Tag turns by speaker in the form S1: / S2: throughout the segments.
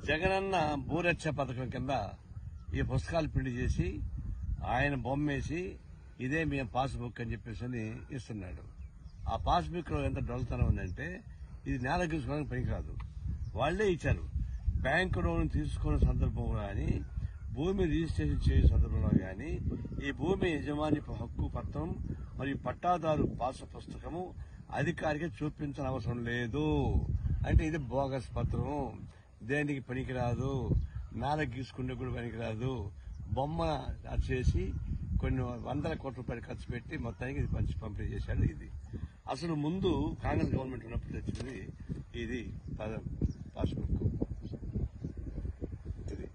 S1: జగనన్న భూరక్ష పథకం కింద ఈ పుస్తకాలు ప్రింట్ చేసి ఆయన బొమ్మేసి ఇదే మేము పాస్బుక్ అని చెప్పేసి ఇస్తున్నాడు. ఆ పాస్బుక్ లో ఎంత డొల్లతనం ఉందంటే ఇది నేల గీసుకోవడానికి పనికిరాదు. వాళ్లే ఇచ్చారు. బ్యాంకు లోన్ తీసుకున్న సందర్భంలో గాని, భూమి రిజిస్ట్రేషన్ చేసే సందర్భంలో గాని ఈ భూమి యజమాని హక్కు పత్రం మరియు పట్టాదారు పాస్ పుస్తకము అధికారికి చూపించిన అవసరం లేదు. అంటే ఇది బోగస్ పత్రం, దేనికి పనికిరాదు, నేల గీసుకుంటే కూడా పనికిరాదు. బొమ్మ చేసి కొన్ని వందల కోట్ల రూపాయలు ఖర్చు పెట్టి మొత్తానికి ఇది పంపిణీ చేశాడు. ఇది అసలు ముందు కాంగ్రెస్ గవర్నమెంట్ ఉన్నప్పుడు తెచ్చింది ఇది పాస్బుక్. ఇది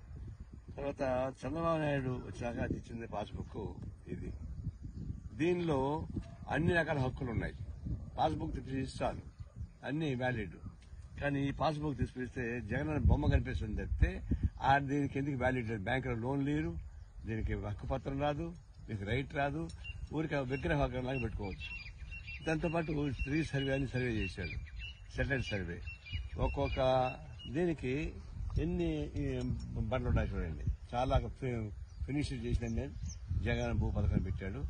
S1: తర్వాత చంద్రబాబు నాయుడు వచ్చాక అది ఇచ్చింది పాస్బుక్. ఇది దీనిలో అన్ని రకాల హక్కులు ఉన్నాయి. పాస్బుక్ తీసిస్తాను అన్ని వ్యాలిడ్. కానీ ఈ పాస్బుక్ తీసుకొస్తే జగన్ బొమ్మ కనిపిస్తుంది తప్పితే దీనికి ఎందుకు వ్యాలిడ్ లేదు. బ్యాంకులో లోన్ లేరు, దీనికి హక్కు పత్రం రాదు, దీనికి రైట్ రాదు. ఊరికి విగ్రహలాగా పెట్టుకోవచ్చు. దాంతోపాటు స్త్రీ సర్వే అని సర్వే చేశాడు, సెటిల్డ్ సర్వే. ఒక్కొక్క దీనికి ఎన్ని బండ్లు ఉన్నాయి చూడండి. చాలా ఫినిష్ చేసిన జగన్ భూ పథకం పెట్టాడు.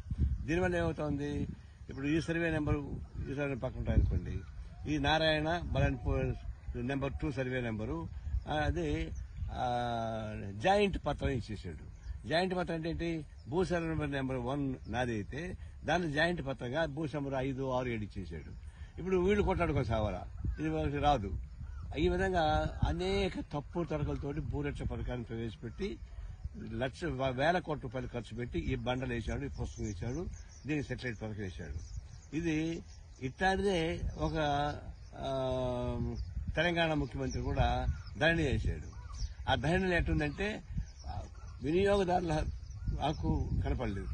S1: దీనివల్ల ఏమవుతోంది, ఇప్పుడు ఈ సర్వే నెంబరు ఈ సర్వే పక్కన ఉంటాయనుకోండి, ఈ నారాయణ బలన్పూర్ నెంబర్ 2 సర్వే నెంబరు అది జాయింట్ పత్రం ఇచ్చేసాడు. జాయింట్ పత్రం అంటే ఏంటి, భూ సర్వే నెంబర్ 1 నాది అయితే దాన్ని జాయింట్ పత్రంగా భూ నెంబర్ 5, 6, 7 ఇచ్చేసాడు. ఇప్పుడు వీళ్ళు కొట్టాడుకో సావరా, ఇది రాదు. ఈ విధంగా అనేక తప్పు తరగలతోటి భూరక్ష పథకాన్ని ప్రవేశపెట్టి వేల కోట్ల రూపాయలు ఖర్చు పెట్టి ఈ బండలు వేశాడు, ఈ పుస్తకం వేశాడు, దీనికి సెటిలైట్ పథకం వేశాడు. ఇది ఇట్లాంటిదే ఒక తెలంగాణ ముఖ్యమంత్రి కూడా ధరణి చేశాడు. ఆ ధరణిలో ఎట్టుందంటే వినియోగదారుల హక్కు కనపడలేదు,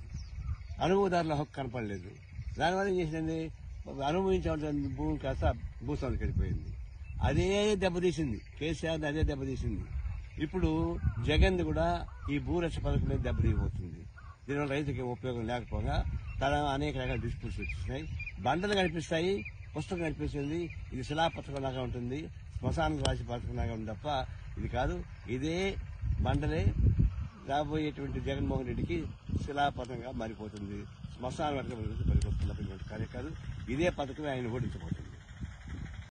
S1: అనుభవదారుల హక్కు కనపడలేదు. దానివల్ల ఏం చేసింది, అనుభవించవలసిన భూమి కాస్త భూస్వామికి వెళ్ళిపోయింది. అదే దెబ్బతీసింది, కేసీఆర్ అదే దెబ్బతీసింది. ఇప్పుడు జగన్ కూడా ఈ భూరక్ష పథకం మీద దెబ్బతీయబోతుంది. దీనివల్ల రైతుకి ఉపయోగం లేకపోగా అనేక రకాల డిస్ప్యూట్స్ వచ్చేసినాయి. బండలు కనిపిస్తాయి, పుస్తకం కనిపిస్తుంది, ఇది శిలాపథకం లాగా ఉంటుంది, శ్మశానం రాసి పథకం లాగా ఉంది తప్ప ఇది కాదు. ఇదే బండలే రాబోయేటువంటి జగన్మోహన్ రెడ్డికి శిలాపథకంగా మారిపోతుంది, శ్మశాన పథకం పనికొస్తున్నటువంటి కార్యకాదు. ఇదే పథకమే ఆయన ఓడించబోతుంది.